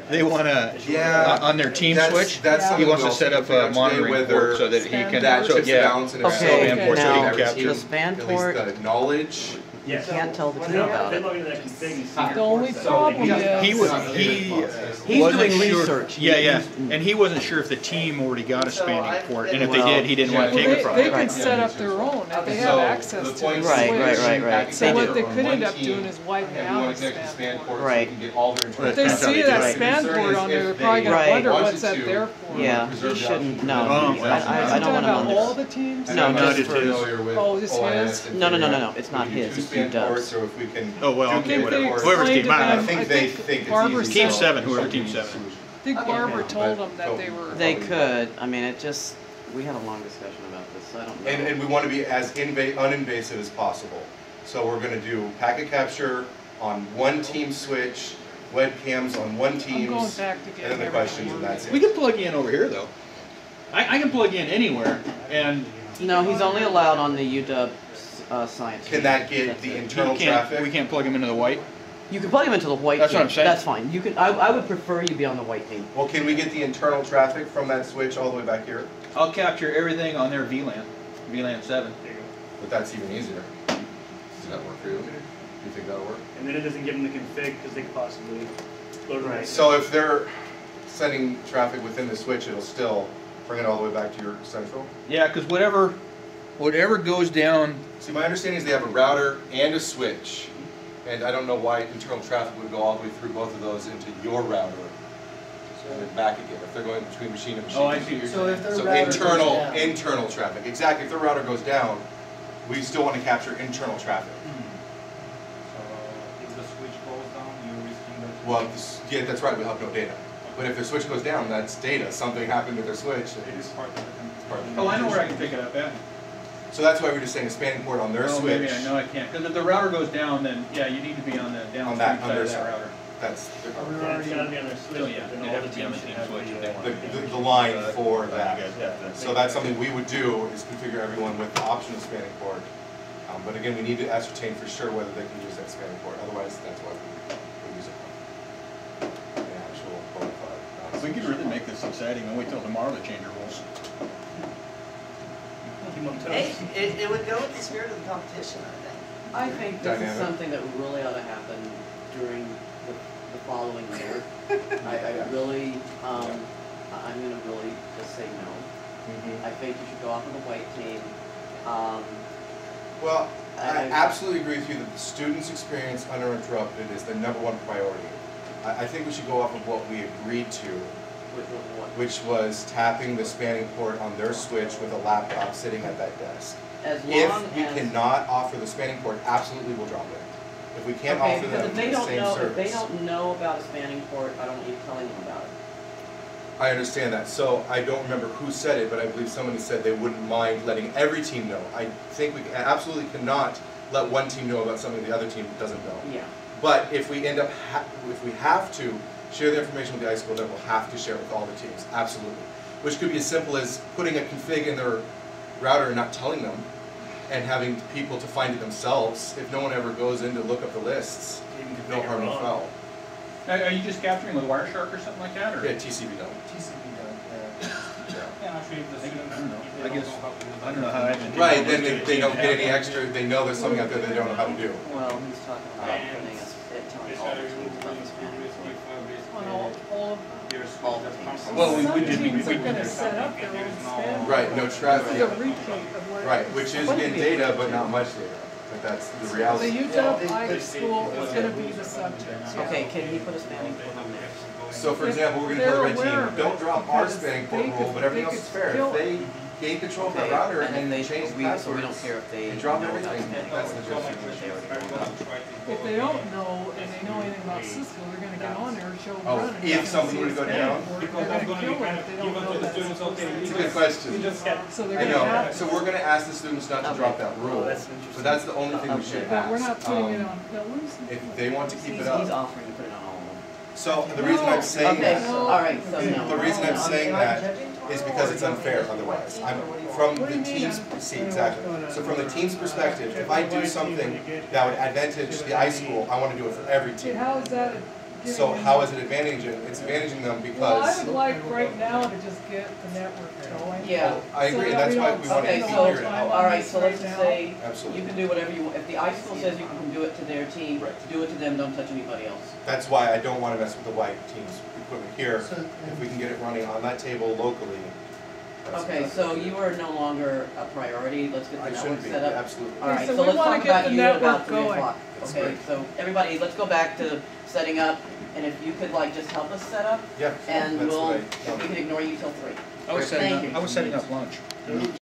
They want to, on their team switch, he wants to set up a monitoring port so that he can, balance and span port so he can the capture. span port, the knowledge. you can't tell the kid about it. The only problem is He's doing research. Yeah, and he wasn't sure if the team already got a spanning port, and if they did, he didn't want to take it from they them. could set up their own if they have access to the switch. Right. So what they could end up doing is wiping out the span port. Right. If they see that span port on there, they're probably going to wonder what's that there for. Yeah, he shouldn't. No, I don't want him on all this. the teams? No, just for. Oh, just his? No. It's not his. It's UW's. So if we can, oh well, okay, whatever. Whoever's Whoever's team, I think they think Barbara Team 7, whoever Team 7. I think Barbara told them that they were. They could. I mean, it just. We had a long discussion about this, so I don't know. And we want to be as uninvasive as possible. So we're going to do packet capture on one team switch, webcams on one team, and then the questions, and that's it. We can plug in over here though. I can plug in anywhere, and no, he's only allowed on the UW science. Can that get the internal traffic? We can't plug him into the white. You can plug him into the white. That's team. what I'm saying. That's fine. You can. I would prefer you be on the white team. Well, can we get the internal traffic from that switch all the way back here? I'll capture everything on their VLAN 7. But that's even easier. Does that work for you? Do you think that'll work? And then it doesn't give them the config because they could possibly load it right. So if they're sending traffic within the switch, it'll still bring it all the way back to your central? Yeah, because whatever goes down. See, my understanding is they have a router and a switch. And I don't know why internal traffic would go all the way through both of those into your router and then back again if they're going between machine and machine. Oh, I see. So if their So router internal traffic. Exactly. If their router goes down, we still want to capture internal traffic. So if the switch goes down, you're risking that. Well, yeah, that's right. We'll have no data. But if their switch goes down, that's data. Something happened with their switch. It is part of the Oh, I know where I can pick it up at. So that's why we're just saying a spanning port on their switch. Maybe I know I can't. Because if the router goes down, then yeah, you need to be on the downstream side of that router. That's Yeah, it's got to be on their switch. Oh, yeah, but they all have the to be on the teams team should switch if they have want the line for that. So that's something we would do is configure everyone with the option of spanning port. But again, we need to ascertain for sure whether they can use that spanning port. Otherwise, that's why we use it. The actual bona fide. We could really make this exciting and wait till tomorrow to change the rules. Hey, it would go with the spirit of the competition, I think. I think this is something that really ought to happen during the following year. I really, I'm going to really just say no. I think you should go off of the white team. Well, I absolutely agree with you that the student's experience uninterrupted is the #1 priority. I think we should go off of what we agreed to, which was tapping the spanning port on their switch with a laptop sitting at that desk. If we cannot offer the spanning port, absolutely we'll drop it. If we can't offer them the same service. If they don't know about a spanning port, I don't want you telling them about it. I understand that. So I don't remember who said it, but I believe somebody said they wouldn't mind letting every team know. I think we absolutely cannot let one team know about something the other team doesn't know. Yeah. But if we end up, if we have to share the information with the high school, then we'll have to share it with all the teams. Absolutely. Which could be as simple as putting a config in their router and not telling them, and having people to find it themselves. If no one ever goes in to look up the lists, no harm, no foul. Are you just capturing with Wireshark or something like that? Or? Yeah, TCP done. Yeah, actually, if the students, I don't know. I guess I don't know how I even. Right. Then if they don't get any extra, they know there's something out there they don't know how to do. Well, he's talking about putting us telling all the teams about the spanning port. All the teams. Well, we Some did. teams are going to set up their own span. Right. No traffic. It's a repeat of where Right, which is again data, but not much data. But that's the the reality. UW high school is going to be the subject. Okay, can he put a spanning port on there? So for example, we're going to tell the red team, don't drop our spanning port rule, but everything else is fair. If they gain control of the router and they change the so we don't passwords, care if they and drop know about everything, spanning that's the port. difference. If they don't know and they know anything about Cisco, they're going to get on there and show them running. If something were to go down? They're going to kill them if they don't know that. It's a good question. So they're I going to know. have So we're going to ask the students not to drop that rule, but that's the only thing we should But we're not ask. putting it on. No, what is it? If they want to keep it He's up. offering to put it on all of them. So the reason I'm saying Okay, that, all right, so no. the reason I'm saying that is because it's unfair otherwise. From the team's, see, exactly. So from the team's perspective, if I do something that would advantage the high school, I want to do it for every team. How is that So how is it advantaging? It's advantaging them Well, I because. would like right now to just get the network going. Yeah. I agree, and that's why we want to Okay, figure so, it out. all right, so let's just say, Absolutely. you can do whatever you want. If the high school says you can do it to their team, Right. do it to them, don't touch anybody else. That's why I don't want to mess with the white team's equipment here. If we can get it running on that table locally. Okay, so you are no longer a priority, let's get the I network shouldn't be, set up. absolutely. All right, So so we let's wanna talk get about the you at network about 3 going. o'clock. That's Okay, great. so everybody, let's go back to setting up, and if you could like just help us set up, Yeah, and that's we'll, what if we can ignore you till 3. I was Thank setting you. up lunch.